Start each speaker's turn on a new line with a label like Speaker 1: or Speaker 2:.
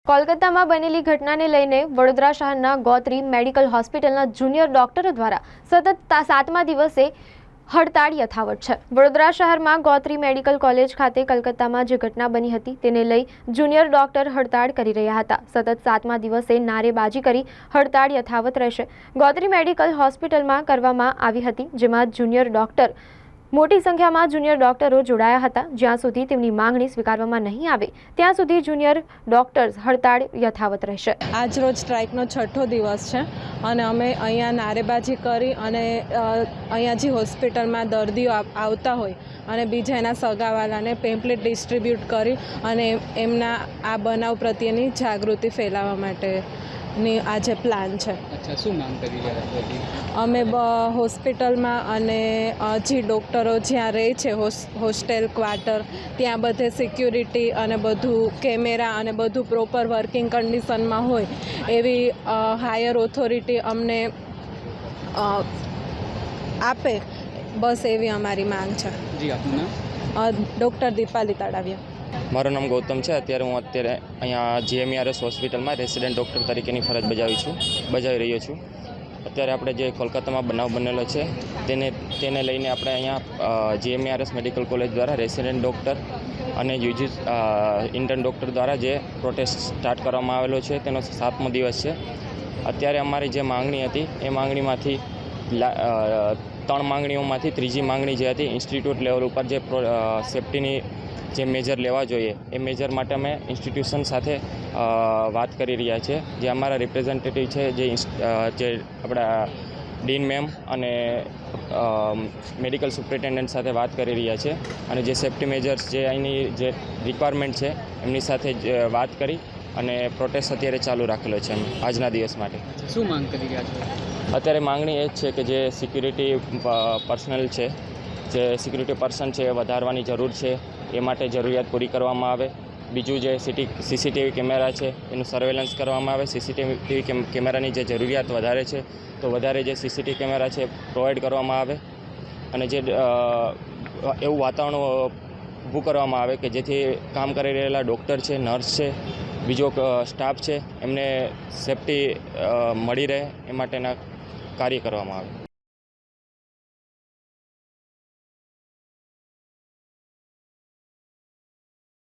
Speaker 1: કોલકાતામાં બનેલી ઘટનાને લઈને વડોદરા શહેરના ગોત્રી મેડિકલ હોસ્પિટલના જુનિયર ડોક્ટરો દ્વારા સતત 7મા દિવસે હડતાળ યથાવત છે। વડોદરા શહેરમાં ગોત્રી મેડિકલ કોલેજ ખાતે કલકત્તામાં જે ઘટના બની હતી તેને લઈ જુનિયર ડોક્ટર હડતાળ કરી રહ્યા હતા। સતત 7મા દિવસે નારેબાજી કરી હડતાળ યથાવત રહેશે। ગોત્રી મેડિકલ હોસ્પિટલમાં કરવામાં આવી હતી, જેમાં જુનિયર ડોક્ટર મોટી સંખ્યામાં જુનિયર ડોક્ટરો જોડાયા હતા। જ્યાં સુધી તેમની માંગણી સ્વીકારવામાં નહીં આવે ત્યાં સુધી જુનિયર ડોક્ટર્સ હડતાળ યથાવત રહેશે।
Speaker 2: આજ રોજ સ્ટ્રાઇકનો 6થો દિવસ છે અને અમે અહીંયા નારેબાજી કરી અને અહીંયા જે હોસ્પિટલમાં દર્દીઓ આવતા હોય અને બીજા એના સગાવાલાને પેમ્પલેટ ડિસ્ટ્રીબ્યુટ કરી અને એમના આ બનાવ પ્રત્યેની જાગૃતિ ફેલાવવા માટેની આજે પ્લાન છે।
Speaker 3: અચ્છા, શું માંગ કરી રહ્યા છો?
Speaker 2: અમે હોસ્પિટલમાં અને જે ડૉક્ટરો જ્યાં રહે છે હોસ્ટેલ ક્વાર્ટર ત્યાં બધે સિક્યુરિટી અને બધું કેમેરા અને બધું પ્રોપર વર્કિંગ કન્ડિશનમાં હોય એવી હાયર ઓથોરિટી અમને આપે, બસ એવી અમારી માંગ છે।
Speaker 3: જી, આપનું નામ?
Speaker 2: ડૉક્ટર દીપાલી તળાવિયા।
Speaker 4: મારું નામ ગૌતમ છે। અત્યારે હું અહીંયા GMERS હોસ્પિટલમાં રેસિડેન્ટ ડૉક્ટર તરીકેની ફરજ બજાવી રહ્યો છું। અત્યારે આપણે જે કોલકાતામાં બનાવ બનેલો છે તેને લઈને આપણે અહીંયા GMERS મેડિકલ કોલેજ દ્વારા રેસિડેન્ટ ડૉક્ટર અને ઇન્ટર્ન ડૉક્ટર દ્વારા જે પ્રોટેસ્ટ સ્ટાર્ટ કરવામાં આવેલો છે તેનો 7મો દિવસ છે। અત્યારે અમારી જે માંગણી હતી એ માંગણીમાંથી 3 માંગણીઓમાંથી ત્રીજી માંગણી જે હતી ઇન્સ્ટિટ્યૂટ લેવલ ઉપર જે સેફ્ટીની જે મેજર લેવા જોઈએ એ મેજર માટે અમે ઇન્સ્ટિટ્યુશન સાથે વાત કરી રહ્યા છીએ। જે અમારા રિપ્રેઝેન્ટેટિવ છે જે આપણા ડીન મેમ અને મેડિકલ સુપ્રિન્ટેન્ડન્ટ સાથે વાત કરી રહ્યા છે અને જે સેફ્ટી મેજર્સ જે અહીંની જે રિક્વાયરમેન્ટ છે એમની સાથે વાત કરી અને પ્રોટેસ્ટ અત્યારે ચાલુ રાખેલો છે આજના દિવસ માટે।
Speaker 3: શું માંગ કરી રહ્યા છો?
Speaker 4: અત્યારે માંગણી એ જ છે કે જે સિક્યુરિટી પર્સનલ છે, જે સિક્યુરિટી પર્સન છે એ વધારવાની જરૂર છે, એ માટે જરૂરિયાત પૂરી કરવામાં આવે। બીજું જે CCTV કેમેરા છે એનું સર્વેલન્સ કરવામાં આવે। CCTV કેમેરાની જે જરૂરિયાત વધારે છે તો વધારે જે CCTV કેમેરા છે પ્રોવાઈડ કરવામાં આવે અને જે એવું વાતાવરણ ઊભું કરવામાં આવે કે જેથી કામ કરી રહેલા ડૉક્ટર છે, નર્સ છે, બીજો સ્ટાફ છે એમને સેફ્ટી મળી રહે એ માટેના કાર્ય કરવામાં આવે।